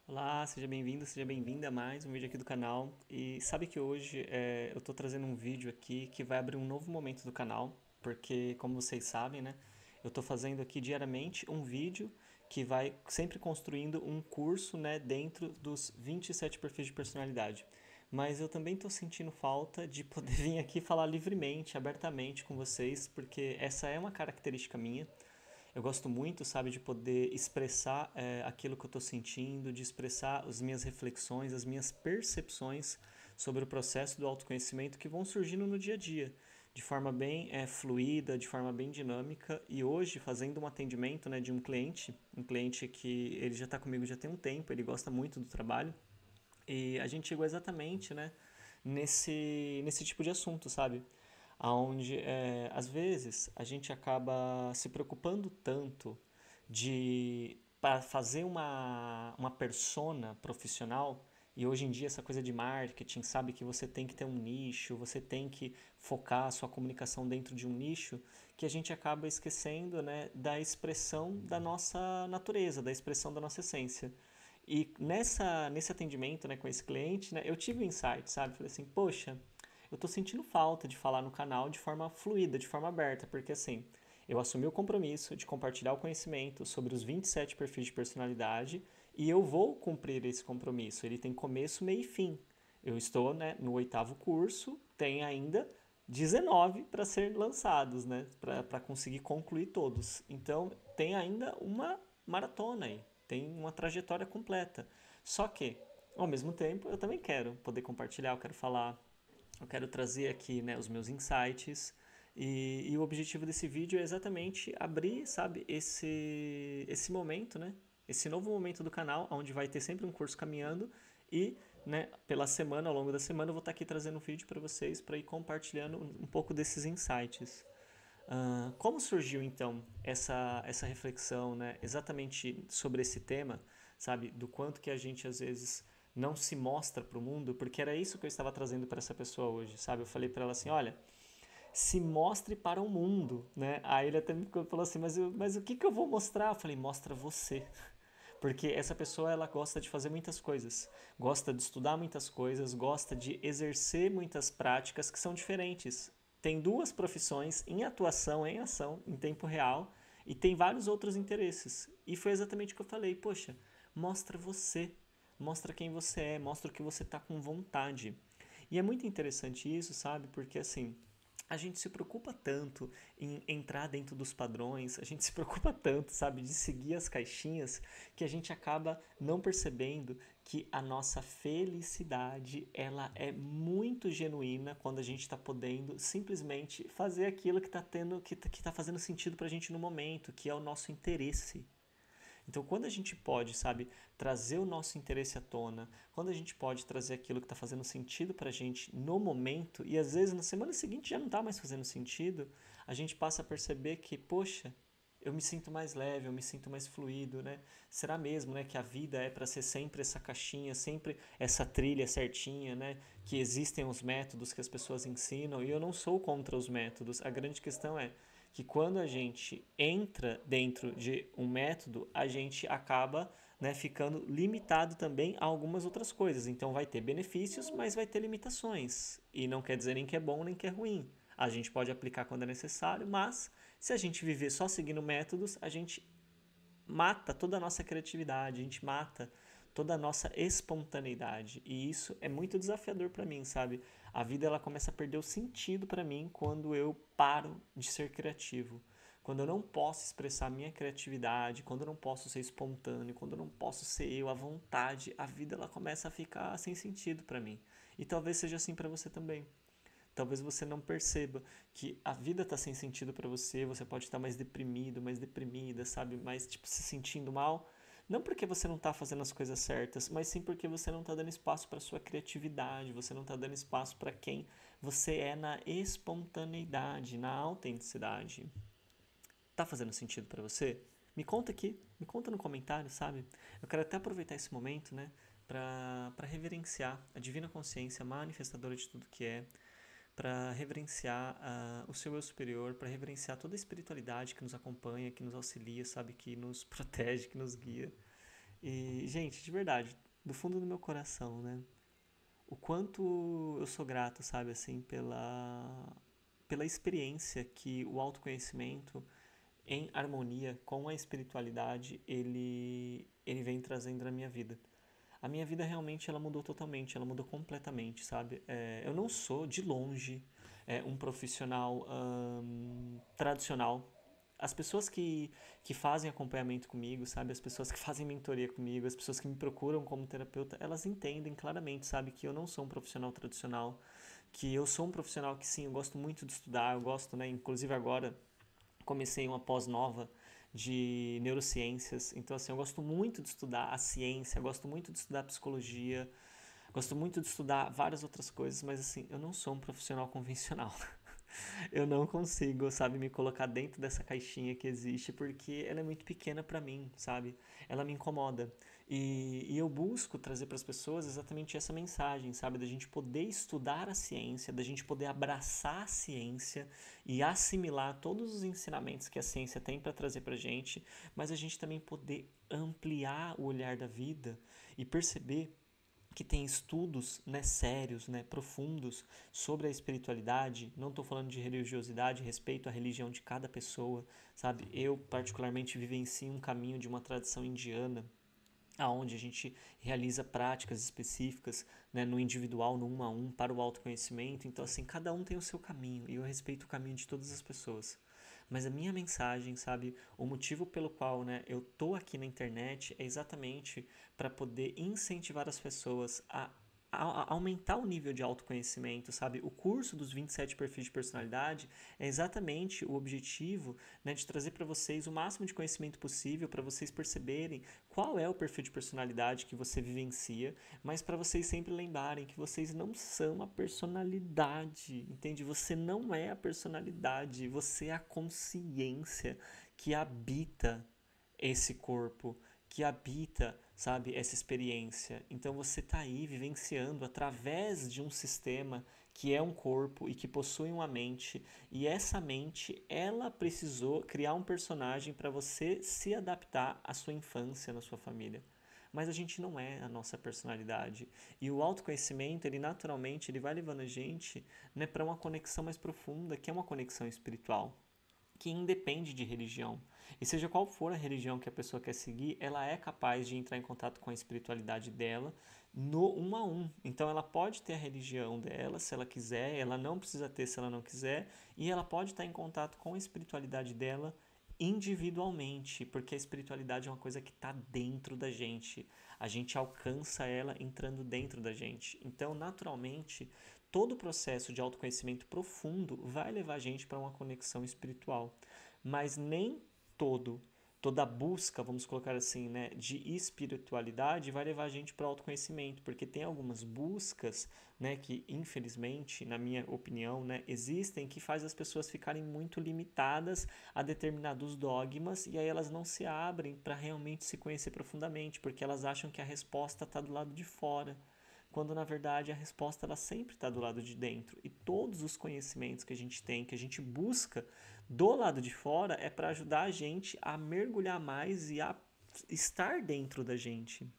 Olá, seja bem-vindo, seja bem-vinda a mais um vídeo aqui do canal. E sabe que hoje eu tô trazendo um vídeo aqui que vai abrir um novo momento do canal, porque como vocês sabem, né, eu tô fazendo aqui diariamente um vídeo que vai sempre construindo um curso, né, dentro dos 27 perfis de personalidade. Mas eu também tô sentindo falta de poder vir aqui falar livremente, abertamente com vocês, porque essa é uma característica minha. Eu gosto muito, sabe, de poder expressar aquilo que eu estou sentindo, de expressar as minhas reflexões, as minhas percepções sobre o processo do autoconhecimento que vão surgindo no dia a dia, de forma bem fluida, de forma bem dinâmica. E hoje, fazendo um atendimento, né, de um cliente que ele já está comigo já tem um tempo, ele gosta muito do trabalho, e a gente chegou exatamente, né, nesse tipo de assunto, sabe? Onde, às vezes, a gente acaba se preocupando tanto de para fazer uma persona profissional, e hoje em dia essa coisa de marketing, sabe que você tem que ter um nicho, você tem que focar a sua comunicação dentro de um nicho, que a gente acaba esquecendo, né, da expressão da nossa natureza, da expressão da nossa essência. E nesse atendimento, né, com esse cliente, né, eu tive um insight, sabe? Falei assim, poxa, eu tô sentindo falta de falar no canal de forma fluida, de forma aberta, porque assim, eu assumi o compromisso de compartilhar o conhecimento sobre os 27 perfis de personalidade e eu vou cumprir esse compromisso. Ele tem começo, meio e fim. Eu estou, né, no oitavo curso, tem ainda 19 para ser lançados, né, para conseguir concluir todos. Então, tem ainda uma maratona aí, tem uma trajetória completa. Só que, ao mesmo tempo, eu também quero poder compartilhar, eu quero falar, eu quero trazer aqui, né, os meus insights. E o objetivo desse vídeo é exatamente abrir, sabe, esse momento, né? Esse novo momento do canal, onde vai ter sempre um curso caminhando e, né, pela semana, ao longo da semana, eu vou estar aqui trazendo um vídeo para vocês para ir compartilhando um pouco desses insights. Como surgiu então essa reflexão, né, exatamente sobre esse tema, sabe, do quanto que a gente às vezes não se mostra para o mundo, porque era isso que eu estava trazendo para essa pessoa hoje, sabe? Eu falei para ela assim, olha, se mostre para o mundo, né? Aí ele até me falou assim, mas o que que eu vou mostrar? Eu falei, mostra você. Porque essa pessoa ela gosta de fazer muitas coisas, gosta de estudar muitas coisas, gosta de exercer muitas práticas que são diferentes. Tem duas profissões em atuação, em ação, em tempo real, e tem vários outros interesses. E foi exatamente o que eu falei, poxa, mostra você, mostra quem você é, mostra o que você está com vontade. E é muito interessante isso, sabe? Porque assim, a gente se preocupa tanto em entrar dentro dos padrões, a gente se preocupa tanto, sabe, de seguir as caixinhas, que a gente acaba não percebendo que a nossa felicidade, ela é muito genuína quando a gente está podendo simplesmente fazer aquilo que está tendo, que tá fazendo sentido pra gente no momento, que é o nosso interesse. Então, quando a gente pode, sabe, trazer o nosso interesse à tona, quando a gente pode trazer aquilo que está fazendo sentido para a gente no momento, e às vezes na semana seguinte já não está mais fazendo sentido, a gente passa a perceber que, poxa, eu me sinto mais leve, eu me sinto mais fluido, né? Será mesmo, né, que a vida é para ser sempre essa caixinha, sempre essa trilha certinha, né? Que existem os métodos que as pessoas ensinam e eu não sou contra os métodos. A grande questão é que quando a gente entra dentro de um método, a gente acaba, né, ficando limitado também a algumas outras coisas. Então vai ter benefícios, mas vai ter limitações. E não quer dizer nem que é bom nem que é ruim. A gente pode aplicar quando é necessário, mas se a gente viver só seguindo métodos, a gente mata toda a nossa criatividade, a gente mata toda a nossa espontaneidade. E isso é muito desafiador para mim, sabe? A vida ela começa a perder o sentido para mim quando eu paro de ser criativo. Quando eu não posso expressar minha criatividade, quando eu não posso ser espontâneo, quando eu não posso ser eu à vontade, a vida ela começa a ficar sem sentido para mim. E talvez seja assim para você também. Talvez você não perceba que a vida está sem sentido para você, você pode estar mais deprimido, mais deprimida, sabe? Mais tipo se sentindo mal, não porque você não está fazendo as coisas certas, mas sim porque você não está dando espaço para sua criatividade, você não está dando espaço para quem você é na espontaneidade, na autenticidade. Tá fazendo sentido para você? Me conta aqui, me conta no comentário, sabe? Eu quero até aproveitar esse momento, né, para reverenciar a divina consciência manifestadora de tudo que é, para reverenciar o seu eu superior, para reverenciar toda a espiritualidade que nos acompanha, que nos auxilia, sabe, que nos protege, que nos guia. E, gente, de verdade, do fundo do meu coração, né? O quanto eu sou grato, sabe, assim, pela experiência que o autoconhecimento em harmonia com a espiritualidade ele vem trazendo na minha vida. A minha vida realmente ela mudou totalmente, ela mudou completamente, sabe? Eu não sou de longe um profissional tradicional. As pessoas que fazem acompanhamento comigo, sabe? As pessoas que fazem mentoria comigo, as pessoas que me procuram como terapeuta, elas entendem claramente, sabe? Que eu não sou um profissional tradicional, que eu sou um profissional que sim, eu gosto muito de estudar, eu gosto, né? Inclusive agora comecei uma pós nova de neurociências, então assim, eu gosto muito de estudar a ciência, gosto muito de estudar psicologia, gosto muito de estudar várias outras coisas, mas assim, eu não sou um profissional convencional. Eu não consigo, sabe, me colocar dentro dessa caixinha que existe porque ela é muito pequena para mim, sabe? Ela me incomoda. E eu busco trazer para as pessoas exatamente essa mensagem, sabe? Da gente poder estudar a ciência, da gente poder abraçar a ciência e assimilar todos os ensinamentos que a ciência tem para trazer para gente, mas a gente também poder ampliar o olhar da vida e perceber que tem estudos, né, sérios, né, profundos sobre a espiritualidade. Não estou falando de religiosidade, respeito à religião de cada pessoa, sabe? Eu particularmente vivencio um caminho de uma tradição indiana, aonde a gente realiza práticas específicas, né, no individual, no um a um, para o autoconhecimento. Então, assim, cada um tem o seu caminho e eu respeito o caminho de todas as pessoas. Mas a minha mensagem, sabe, o motivo pelo qual, né, eu tô aqui na internet é exatamente para poder incentivar as pessoas a aumentar o nível de autoconhecimento, sabe? O curso dos 27 perfis de personalidade é exatamente o objetivo, né, de trazer para vocês o máximo de conhecimento possível para vocês perceberem qual é o perfil de personalidade que você vivencia, mas para vocês sempre lembrarem que vocês não são a personalidade, entende? Você não é a personalidade, você é a consciência que habita esse corpo, que habita, sabe, essa experiência. Então você está aí vivenciando através de um sistema que é um corpo e que possui uma mente, e essa mente, ela precisou criar um personagem para você se adaptar à sua infância na sua família. Mas a gente não é a nossa personalidade. E o autoconhecimento, ele naturalmente, ele vai levando a gente, né, para uma conexão mais profunda, que é uma conexão espiritual que independe de religião. E seja qual for a religião que a pessoa quer seguir, ela é capaz de entrar em contato com a espiritualidade dela no um a um. Então ela pode ter a religião dela se ela quiser, ela não precisa ter se ela não quiser, e ela pode estar em contato com a espiritualidade dela individualmente, porque a espiritualidade é uma coisa que está dentro da gente. A gente alcança ela entrando dentro da gente. Então, naturalmente, todo o processo de autoconhecimento profundo vai levar a gente para uma conexão espiritual. Mas nem todo toda busca, vamos colocar assim, né, de espiritualidade vai levar a gente para o autoconhecimento, porque tem algumas buscas, né, que infelizmente, na minha opinião, né, existem que faz as pessoas ficarem muito limitadas a determinados dogmas e aí elas não se abrem para realmente se conhecer profundamente, porque elas acham que a resposta está do lado de fora, quando na verdade a resposta ela sempre está do lado de dentro. E todos os conhecimentos que a gente tem, que a gente busca do lado de fora, é para ajudar a gente a mergulhar mais e a estar dentro da gente.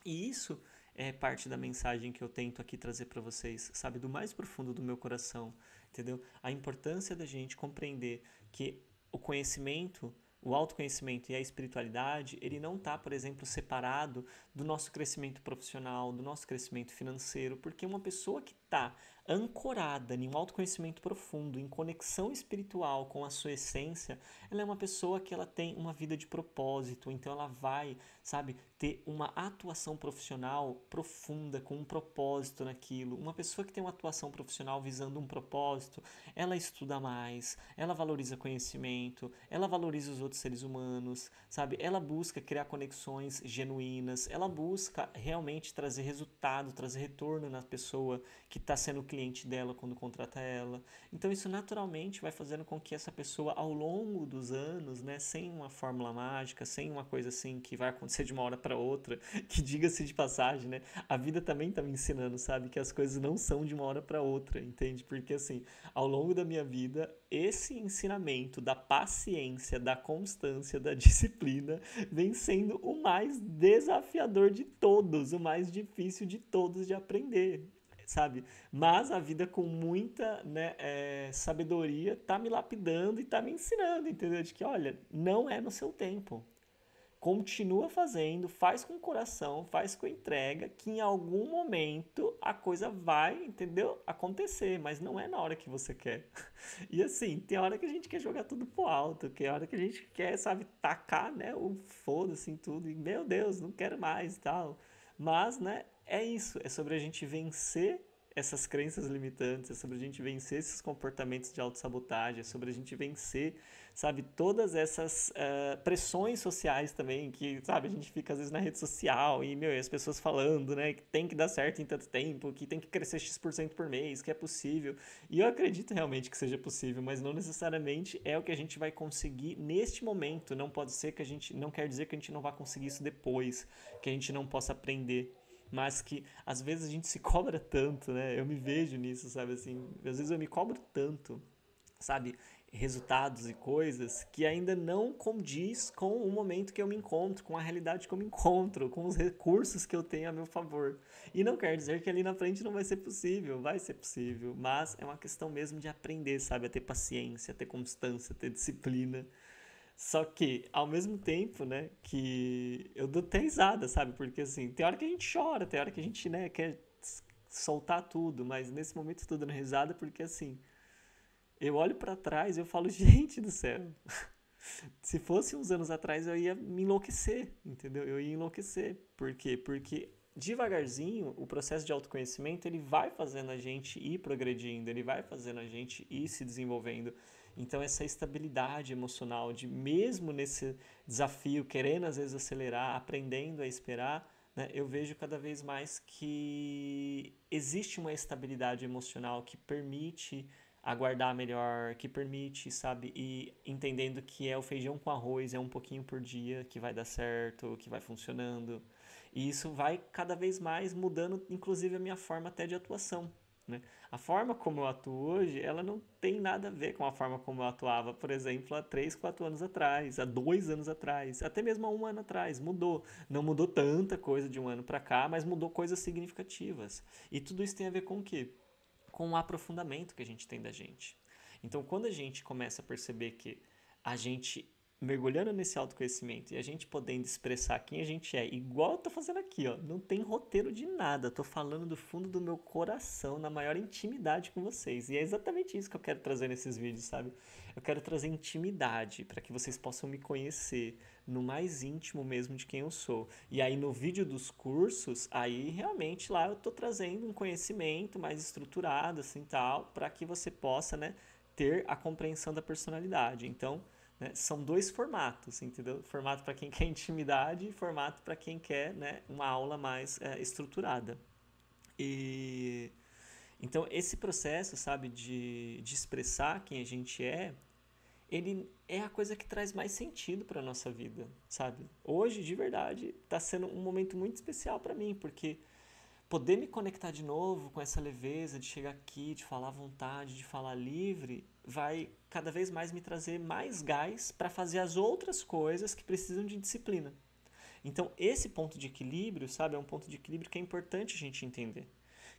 E isso é parte da mensagem que eu tento aqui trazer para vocês, sabe, do mais profundo do meu coração, entendeu? A importância da gente compreender que o conhecimento, o autoconhecimento e a espiritualidade, ele não está, por exemplo, separado do nosso crescimento profissional, do nosso crescimento financeiro, porque uma pessoa que está ancorada em um autoconhecimento profundo, em conexão espiritual com a sua essência, ela é uma pessoa que ela tem uma vida de propósito, então ela vai, sabe, ter uma atuação profissional profunda, com um propósito naquilo. Uma pessoa que tem uma atuação profissional visando um propósito, ela estuda mais, ela valoriza conhecimento, ela valoriza os outros seres humanos, sabe? Ela busca criar conexões genuínas, ela busca realmente trazer resultado, trazer retorno na pessoa que está sendo cliente cliente dela quando contrata ela. Então isso naturalmente vai fazendo com que essa pessoa ao longo dos anos, né, sem uma fórmula mágica, sem uma coisa assim que vai acontecer de uma hora para outra, que diga-se de passagem, né, a vida também tá me ensinando, sabe, que as coisas não são de uma hora para outra, entende? Porque assim, ao longo da minha vida, esse ensinamento da paciência, da constância, da disciplina vem sendo o mais desafiador de todos, o mais difícil de todos de aprender, sabe? Mas a vida com muita, né, sabedoria tá me lapidando e tá me ensinando, entendeu? De que, olha, não é no seu tempo. Continua fazendo, faz com coração, faz com entrega, que em algum momento a coisa vai, entendeu? Acontecer, mas não é na hora que você quer. E assim, tem hora que a gente quer jogar tudo pro alto, tem hora que a gente quer, sabe, tacar, né, o foda-se em tudo, e meu Deus, não quero mais e tal. Mas, né, é isso, é sobre a gente vencer essas crenças limitantes, é sobre a gente vencer esses comportamentos de autossabotagem, é sobre a gente vencer, sabe, todas essas pressões sociais também, que, sabe, a gente fica às vezes na rede social e, meu, e as pessoas falando, né, que tem que dar certo em tanto tempo, que tem que crescer X% por mês, que é possível. E eu acredito realmente que seja possível, mas não necessariamente é o que a gente vai conseguir neste momento. Não pode ser que a gente, não quer dizer que a gente não vá conseguir isso depois, que a gente não possa aprender. Mas que às vezes a gente se cobra tanto, né? Eu me vejo nisso, sabe assim? Às vezes eu me cobro tanto, sabe? Resultados e coisas que ainda não condiz com o momento que eu me encontro, com a realidade que eu me encontro, com os recursos que eu tenho a meu favor. E não quer dizer que ali na frente não vai ser possível, vai ser possível, mas é uma questão mesmo de aprender, sabe? A ter paciência, a ter constância, a ter disciplina. Só que, ao mesmo tempo, né, que eu dou até risada, sabe? Porque, assim, tem hora que a gente chora, tem hora que a gente, né, quer soltar tudo, mas nesse momento eu tô dando risada porque, assim, eu olho pra trás e eu falo, gente do céu, se fosse uns anos atrás eu ia me enlouquecer, entendeu? Eu ia enlouquecer. Por quê? Porque devagarzinho o processo de autoconhecimento ele vai fazendo a gente ir progredindo, ele vai fazendo a gente ir se desenvolvendo. Então essa estabilidade emocional de mesmo nesse desafio, querendo às vezes acelerar, aprendendo a esperar, né, eu vejo cada vez mais que existe uma estabilidade emocional que permite aguardar melhor, que permite, sabe, e entendendo que é o feijão com arroz, é um pouquinho por dia que vai dar certo, que vai funcionando. E isso vai cada vez mais mudando, inclusive, a minha forma até de atuação. Né? A forma como eu atuo hoje, ela não tem nada a ver com a forma como eu atuava, por exemplo, há 3, 4 anos atrás, há 2 anos atrás, até mesmo há 1 ano atrás. Mudou. Não mudou tanta coisa de 1 ano para cá, mas mudou coisas significativas. E tudo isso tem a ver com o quê? Com o aprofundamento que a gente tem da gente. Então, quando a gente começa a perceber que a gente mergulhando nesse autoconhecimento e a gente podendo expressar quem a gente é, igual eu tô fazendo aqui, ó, não tem roteiro de nada, tô falando do fundo do meu coração, na maior intimidade com vocês. E é exatamente isso que eu quero trazer nesses vídeos, sabe? Eu quero trazer intimidade para que vocês possam me conhecer no mais íntimo mesmo de quem eu sou. E aí no vídeo dos cursos, aí realmente lá eu tô trazendo um conhecimento mais estruturado assim tal, para que você possa, né, ter a compreensão da personalidade. Então, né, são 2 formatos, entendeu? Formato para quem quer intimidade e formato para quem quer, né, uma aula mais estruturada. E então esse processo, sabe, de expressar quem a gente é, ele é a coisa que traz mais sentido para nossa vida, sabe? Hoje, de verdade, está sendo um momento muito especial para mim, porque poder me conectar de novo com essa leveza de chegar aqui, de falar à vontade, de falar livre, vai cada vez mais me trazer mais gás para fazer as outras coisas que precisam de disciplina. Então, esse ponto de equilíbrio, sabe, é um ponto de equilíbrio que é importante a gente entender.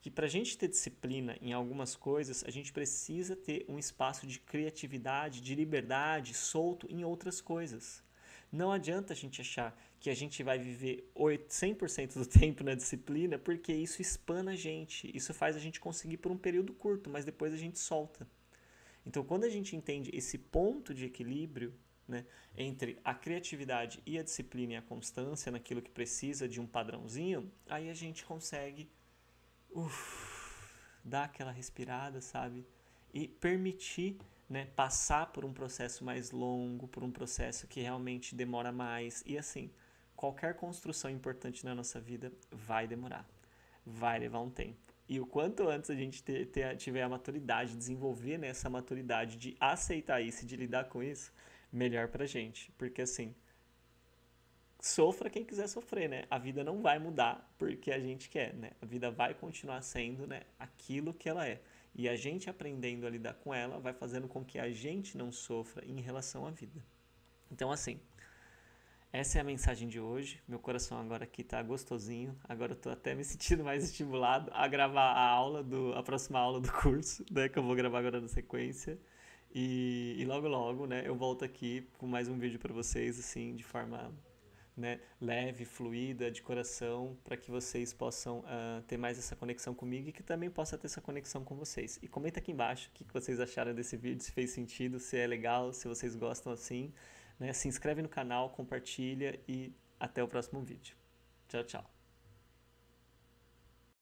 Que para a gente ter disciplina em algumas coisas, a gente precisa ter um espaço de criatividade, de liberdade, solto em outras coisas. Não adianta a gente achar que a gente vai viver 100% do tempo na disciplina, porque isso espana a gente, isso faz a gente conseguir por um período curto, mas depois a gente solta. Então, quando a gente entende esse ponto de equilíbrio, né, entre a criatividade e a disciplina e a constância naquilo que precisa de um padrãozinho, aí a gente consegue dar aquela respirada, sabe? E permitir, né, passar por um processo mais longo, por um processo que realmente demora mais. E assim, qualquer construção importante na nossa vida vai demorar, vai levar um tempo. E o quanto antes a gente tiver a maturidade, desenvolver, né, essa maturidade de aceitar isso e de lidar com isso, melhor pra gente. Porque assim, sofra quem quiser sofrer, né? A vida não vai mudar porque a gente quer, né? A vida vai continuar sendo, né, aquilo que ela é. E a gente aprendendo a lidar com ela vai fazendo com que a gente não sofra em relação à vida. Então, assim, essa é a mensagem de hoje. Meu coração agora aqui tá gostosinho. Agora eu tô até me sentindo mais estimulado a gravar a próxima aula do curso, né? Que eu vou gravar agora na sequência. E logo logo, né? Eu volto aqui com mais um vídeo para vocês, assim, de forma, né, leve, fluida, de coração, para que vocês possam ter mais essa conexão comigo e que também possa ter essa conexão com vocês. E comenta aqui embaixo o que vocês acharam desse vídeo, se fez sentido, se é legal, se vocês gostam assim, né? Se inscreve no canal, compartilha e até o próximo vídeo. Tchau, tchau.